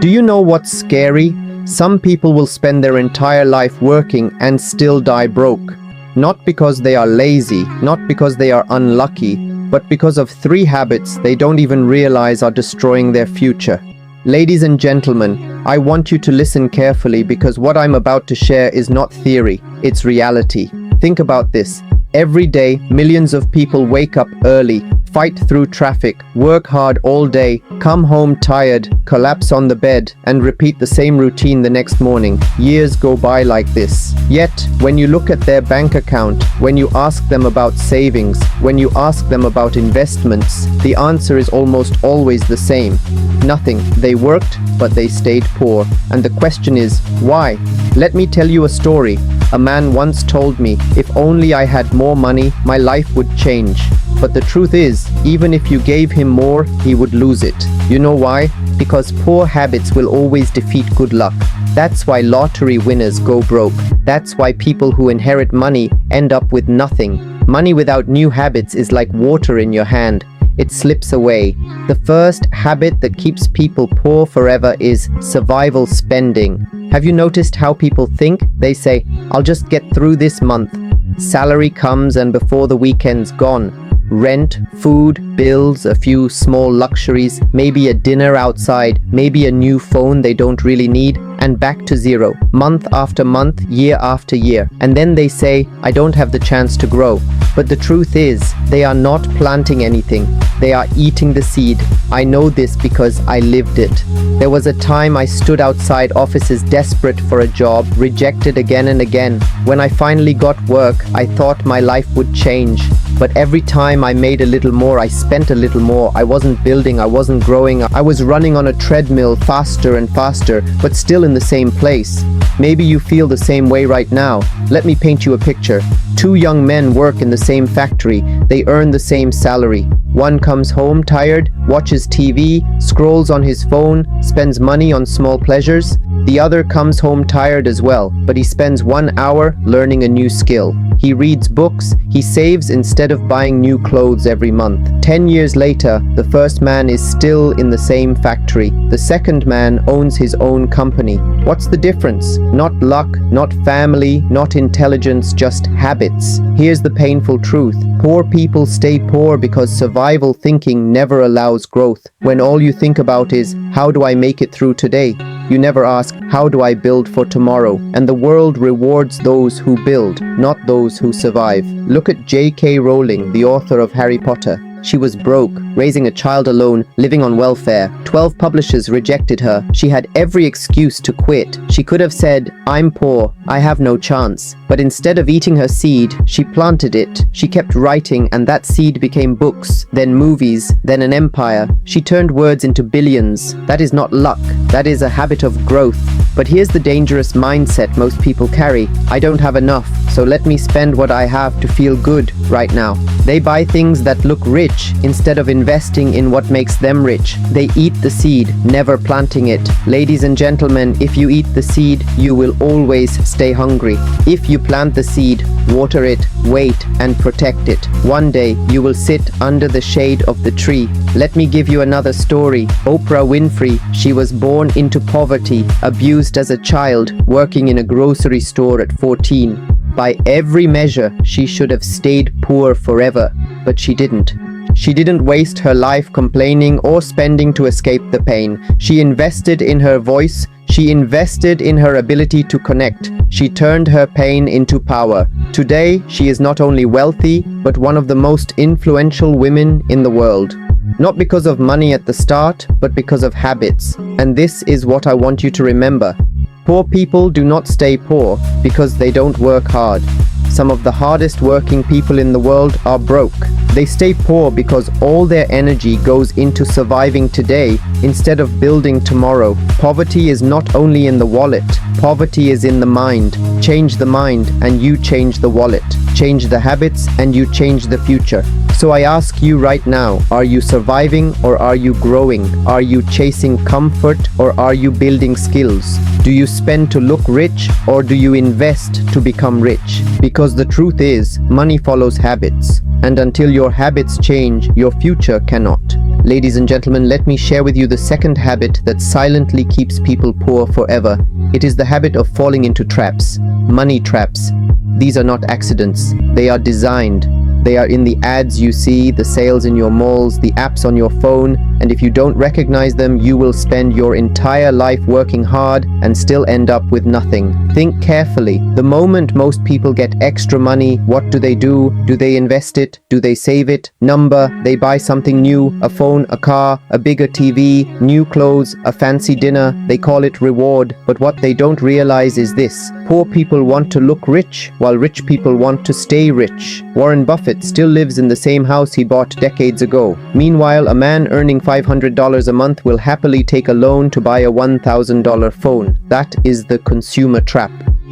Do you know what's scary? Some people will spend their entire life working and still die broke. Not because they are lazy, not because they are unlucky, but because of 3 habits they don't even realize are destroying their future. Ladies and gentlemen, I want you to listen carefully because what I'm about to share is not theory, it's reality. Think about this. Every day, millions of people wake up early, fight through traffic, work hard all day, come home tired, collapse on the bed, and repeat the same routine the next morning. Years go by like this. Yet, when you look at their bank account, when you ask them about savings, when you ask them about investments, the answer is almost always the same. Nothing. They worked, but they stayed poor. And the question is, why? Let me tell you a story. A man once told me, if only I had more money, my life would change. But the truth is, even if you gave him more, he would lose it. You know why? Because poor habits will always defeat good luck. That's why lottery winners go broke. That's why people who inherit money end up with nothing. Money without new habits is like water in your hand. It slips away. The first habit that keeps people poor forever is survival spending. Have you noticed how people think? They say, I'll just get through this month. Salary comes and before the weekend's gone. Rent, food, bills, a few small luxuries, maybe a dinner outside, maybe a new phone they don't really need, and back to zero, month after month, year after year. And then they say, I don't have the chance to grow. But the truth is, they are not planting anything. They are eating the seed. I know this because I lived it. There was a time I stood outside offices desperate for a job, rejected again and again. When I finally got work, I thought my life would change. But every time I made a little more, I spent a little more. I wasn't building, I wasn't growing. I was running on a treadmill faster and faster, but still in the same place. Maybe you feel the same way right now. Let me paint you a picture. 2 young men work in the same factory. They earn the same salary. One comes home tired, watches TV, scrolls on his phone, spends money on small pleasures. The other comes home tired as well, but he spends 1 hour learning a new skill. He reads books, he saves instead of buying new clothes every month. 10 years later, the first man is still in the same factory. The second man owns his own company. What's the difference? Not luck, not family, not intelligence, just habits. Here's the painful truth. Poor people stay poor because survival thinking never allows growth. When all you think about is, how do I make it through today? You never ask, how do I build for tomorrow? And the world rewards those who build, not those who survive. Look at J.K. Rowling, the author of Harry Potter. She was broke, raising a child alone, living on welfare. 12 publishers rejected her. She had every excuse to quit. She could have said, I'm poor, I have no chance. But instead of eating her seed, she planted it. She kept writing and that seed became books, then movies, then an empire. She turned words into billions. That is not luck. That is a habit of growth. But here's the dangerous mindset most people carry. I don't have enough, so let me spend what I have to feel good right now. They buy things that look rich instead of investing in what makes them rich. They eat the seed, never planting it. Ladies and gentlemen, if you eat the seed, you will always stay hungry. If you plant the seed, water it, wait, and protect it. One day, you will sit under the shade of the tree. Let me give you another story. Oprah Winfrey, she was born into poverty, abused as a child, working in a grocery store at 14. By every measure, she should have stayed poor forever, but she didn't. She didn't waste her life complaining or spending to escape the pain. She invested in her voice. She invested in her ability to connect. She turned her pain into power. Today, she is not only wealthy, but one of the most influential women in the world. Not because of money at the start, but because of habits. And this is what I want you to remember. Poor people do not stay poor because they don't work hard. Some of the hardest working people in the world are broke. They stay poor because all their energy goes into surviving today instead of building tomorrow. Poverty is not only in the wallet, poverty is in the mind. Change the mind and you change the wallet. Change the habits and you change the future. So I ask you right now, are you surviving or are you growing? Are you chasing comfort or are you building skills? Do you spend to look rich or do you invest to become rich? Because the truth is, money follows habits. And until your habits change, your future cannot. Ladies and gentlemen, let me share with you the second habit that silently keeps people poor forever. It is the habit of falling into traps. Money traps. These are not accidents. They are designed. They are in the ads you see, the sales in your malls, the apps on your phone, and if you don't recognize them, you will spend your entire life working hard and still end up with nothing. Think carefully. The moment most people get extra money, what do? Do they invest it? Do they save it? Number, they buy something new, a phone, a car, a bigger TV, new clothes, a fancy dinner. They call it reward. But what they don't realize is this. Poor people want to look rich, while rich people want to stay rich. Warren Buffett still lives in the same house he bought decades ago. Meanwhile, a man earning $500 a month will happily take a loan to buy a $1,000 phone. That is the consumer trap.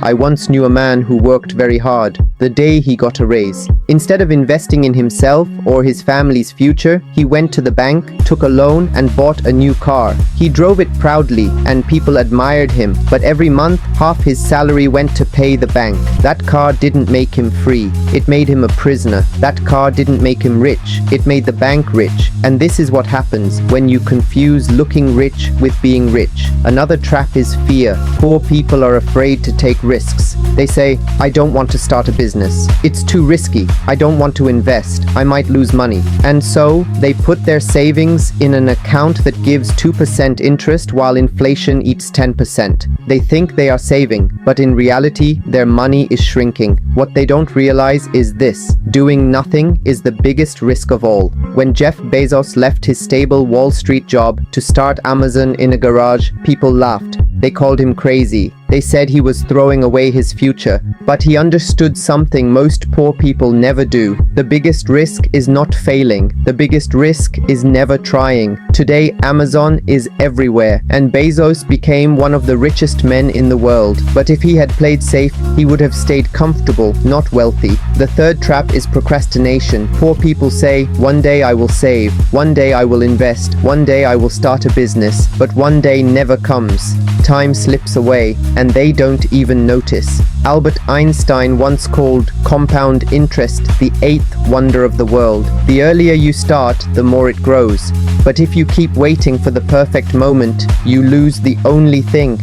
I once knew a man who worked very hard the day he got a raise. Instead of investing in himself or his family's future, he went to the bank, took a loan, and bought a new car. He drove it proudly, and people admired him, but every month, half his salary went to pay the bank. That car didn't make him free. It made him a prisoner. That car didn't make him rich. It made the bank rich. And this is what happens when you confuse looking rich with being rich. Another trap is fear. Poor people are afraid to take risks. They say, I don't want to start a business. It's too risky. I don't want to invest. I might lose money. And so they put their savings in an account that gives 2% interest while inflation eats 10%. They think they are saving, but in reality, their money is shrinking. What they don't realize is this: doing nothing is the biggest risk of all. When Jeff Bezos left his stable Wall Street job to start Amazon in a garage, people laughed. They called him crazy. They said he was throwing away his future, but he understood something most poor people never do. The biggest risk is not failing. The biggest risk is never trying. Today, Amazon is everywhere, and Bezos became one of the richest men in the world. But if he had played safe, he would have stayed comfortable, not wealthy. The third trap is procrastination. Poor people say, one day I will save, one day I will invest, one day I will start a business, but one day never comes. Time slips away, and they don't even notice. Albert Einstein once called compound interest the eighth wonder of the world. The earlier you start, the more it grows. But if you keep waiting for the perfect moment, you lose the only thing.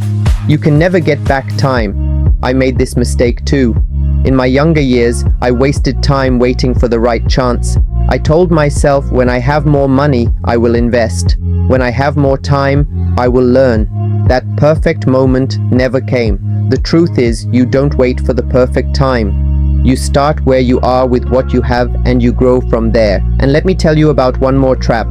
You can never get back time. I made this mistake too. In my younger years, I wasted time waiting for the right chance. I told myself, when I have more money, I will invest. When I have more time, I will learn. That perfect moment never came. The truth is, you don't wait for the perfect time. You start where you are with what you have and you grow from there. And let me tell you about one more trap.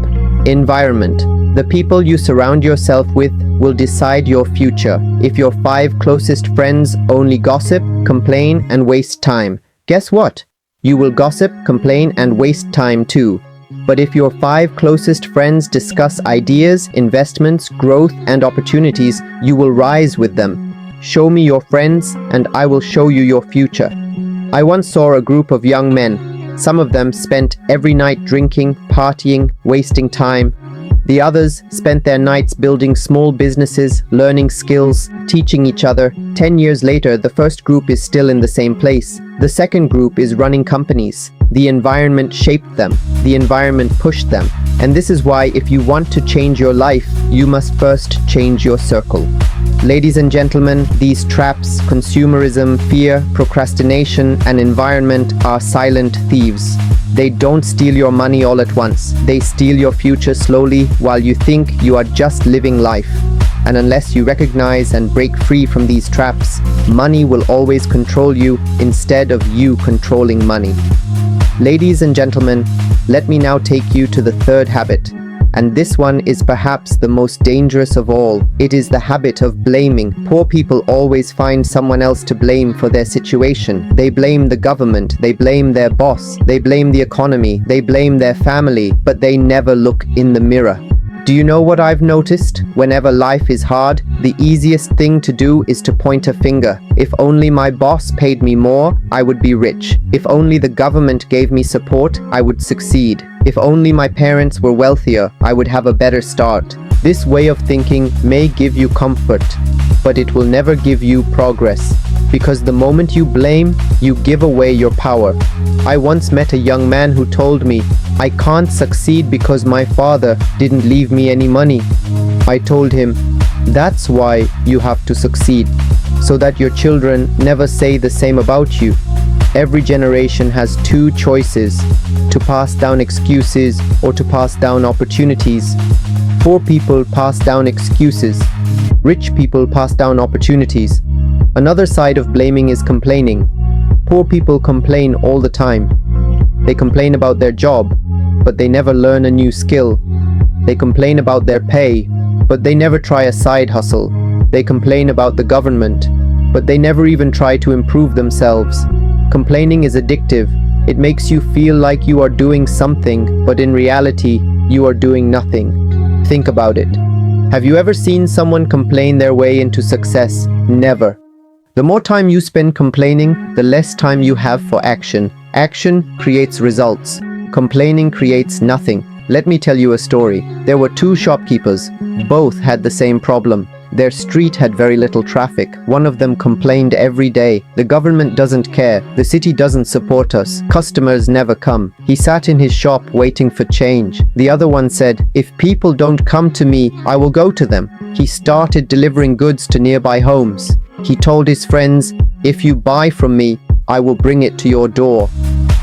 Environment. The people you surround yourself with will decide your future. If your 5 closest friends only gossip, complain, and waste time, guess what? You will gossip, complain, and waste time too. But if your 5 closest friends discuss ideas, investments, growth, and opportunities, you will rise with them. Show me your friends, and I will show you your future. I once saw a group of young men. Some of them spent every night drinking, partying, wasting time. The others spent their nights building small businesses, learning skills, teaching each other. 10 years later, the first group is still in the same place. The second group is running companies. The environment shaped them. The environment pushed them. And this is why, if you want to change your life, you must first change your circle. Ladies and gentlemen, these traps, consumerism, fear, procrastination, and environment are silent thieves. They don't steal your money all at once. They steal your future slowly while you think you are just living life. And unless you recognize and break free from these traps, money will always control you instead of you controlling money. Ladies and gentlemen, let me now take you to the third habit. And this one is perhaps the most dangerous of all. It is the habit of blaming. Poor people always find someone else to blame for their situation. They blame the government, they blame their boss, they blame the economy, they blame their family, but they never look in the mirror. Do you know what I've noticed? Whenever life is hard, the easiest thing to do is to point a finger. If only my boss paid me more, I would be rich. If only the government gave me support, I would succeed. If only my parents were wealthier, I would have a better start. This way of thinking may give you comfort, but it will never give you progress. Because the moment you blame, you give away your power. I once met a young man who told me, "I can't succeed because my father didn't leave me any money." I told him, "That's why you have to succeed, so that your children never say the same about you." Every generation has two choices: to pass down excuses or to pass down opportunities. Poor people pass down excuses. Rich people pass down opportunities. Another side of blaming is complaining. Poor people complain all the time. They complain about their job, but they never learn a new skill. They complain about their pay, but they never try a side hustle. They complain about the government, but they never even try to improve themselves. Complaining is addictive. It makes you feel like you are doing something, but in reality, you are doing nothing. Think about it. Have you ever seen someone complain their way into success? Never. The more time you spend complaining, the less time you have for action. Action creates results. Complaining creates nothing. Let me tell you a story. There were two shopkeepers. Both had the same problem. Their street had very little traffic. One of them complained every day. "The government doesn't care. The city doesn't support us. Customers never come." He sat in his shop waiting for change. The other one said, "If people don't come to me, I will go to them." He started delivering goods to nearby homes. He told his friends, "If you buy from me, I will bring it to your door."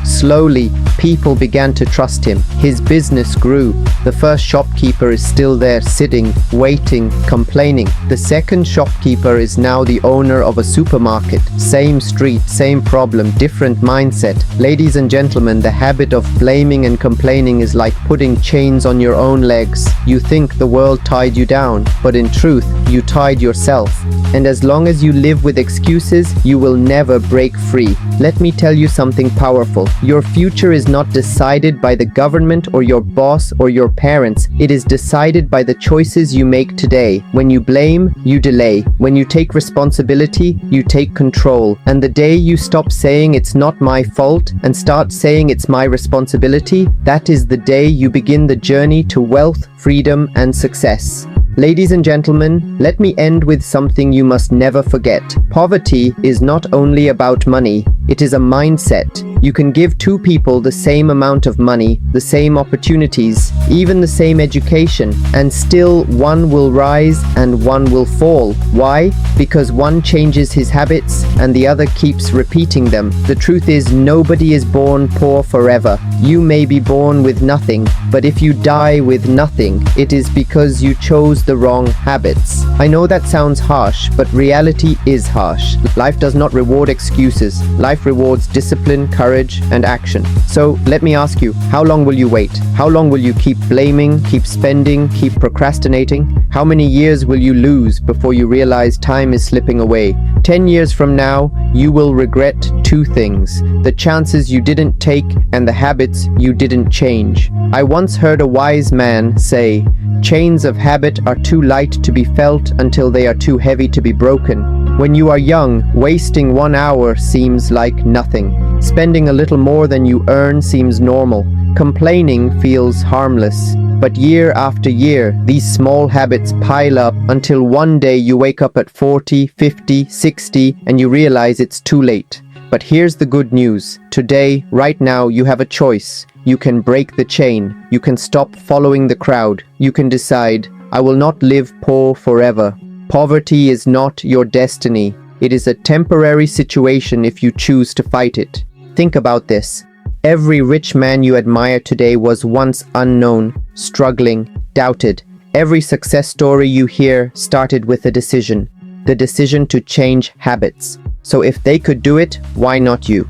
Slowly, people began to trust him. His business grew. The first shopkeeper is still there sitting, waiting, complaining. The second shopkeeper is now the owner of a supermarket. Same street, same problem, different mindset. Ladies and gentlemen, the habit of blaming and complaining is like putting chains on your own legs. You think the world tied you down, but in truth, you tied yourself. And as long as you live with excuses, you will never break free. Let me tell you something powerful. Your future is not decided by the government or your boss or your parents. It is decided by the choices you make today. When you blame, you delay. When you take responsibility, you take control. And the day you stop saying it's not my fault and start saying it's my responsibility, that is the day you begin the journey to wealth, freedom, and success. Ladies and gentlemen, let me end with something you must never forget. Poverty is not only about money, it is a mindset. You can give two people the same amount of money, the same opportunities, even the same education, and still one will rise and one will fall. Why? Because one changes his habits and the other keeps repeating them. The truth is, nobody is born poor forever. You may be born with nothing, but if you die with nothing, it is because you chose the wrong habits. I know that sounds harsh, but reality is harsh. Life does not reward excuses. Life rewards discipline, courage, and action. So let me ask you, how long will you wait? How long will you keep blaming, keep spending, keep procrastinating? How many years will you lose before you realize time is slipping away? 10 years from now, you will regret two things: the chances you didn't take and the habits you didn't change. I once heard a wise man say, "Chains of habit are too light to be felt until they are too heavy to be broken." When you are young, wasting 1 hour seems like nothing. Spending a little more than you earn seems normal. Complaining feels harmless. But year after year, these small habits pile up until one day you wake up at 40, 50, 60 and you realize it's too late. But here's the good news. Today, right now, you have a choice. You can break the chain. You can stop following the crowd. You can decide, I will not live poor forever. Poverty is not your destiny. It is a temporary situation if you choose to fight it. Think about this. Every rich man you admire today was once unknown, struggling, doubted. Every success story you hear started with a decision. The decision to change habits. So if they could do it, why not you?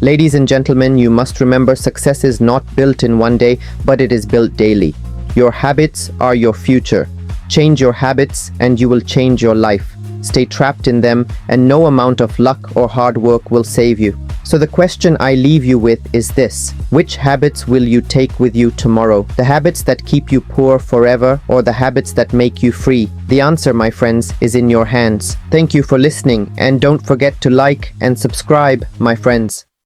Ladies and gentlemen, you must remember success is not built in one day, but it is built daily. Your habits are your future. Change your habits and you will change your life. Stay trapped in them and no amount of luck or hard work will save you. So the question I leave you with is this: which habits will you take with you tomorrow? The habits that keep you poor forever, or the habits that make you free? The answer, my friends, is in your hands. Thank you for listening, and don't forget to like and subscribe, my friends.